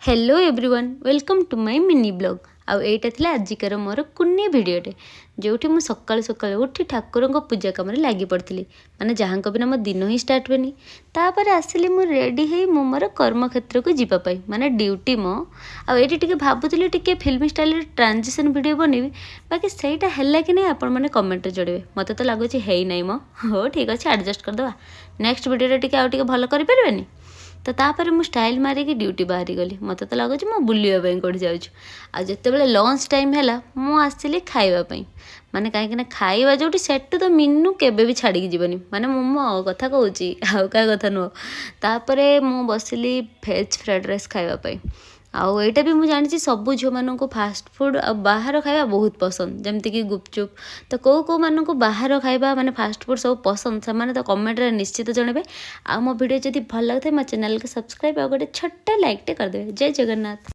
Hello everyone welcome to my mini blog आउ एटा थिला आजिकार मोर कुन्नी भिडियोटे जोठी मु सकाळ सकाळ उठी ठाकुर पूजा कम लगी पड़ी माने जहाँ बिना मो दिन ही स्टार्ट हुए तापर आसिली मु रेडी है मु मोर कर्मक्षेत्र को जीवाई माने ड्यूटी मो आईटी टे भावुली टे फिल्म स्टाइल ट्रांजिशन वीडियो बनैबी बाकी सहीटा है कि नहीं आपण मैंने कमेंट जोड़े मत तो लगुच है ना मो हो ठीक अच्छे एडजस्ट करदे नेक्स्ट वीडियो टे आउ भल करें तो तापर मु स्टाइल मारिकी ड्यूटी बाहरी गली मत तो लगुच मु बुलाइबा कौटी जाऊँ जिते बड़े लंच टाइम है मुझे खाइबापी माने कहीं खाइबा जो सेठू तो मीनू केबे भी छाड़ी जीवनी माने मो कथा कहूँ आउ क्या कथा नुह तापर मु बसिली भेज फ्राइड राइस खाइबापी आउ एटा भी मुझे जानी सबू झील मानू फास्ट फूड आ बाहर खाଇବା बहुत पसंद जमती कि गुपचुप तो कौ मानू बाहर खाଇବା माने फास्ट फूड सब पसंद से तो कमेंट निश्चित जनइबे आ मो वीडियो जदि भल लगे मो चैनल के सब्सक्राइब आ गोटे छोटा लाइक टे करदे। जय जगन्नाथ।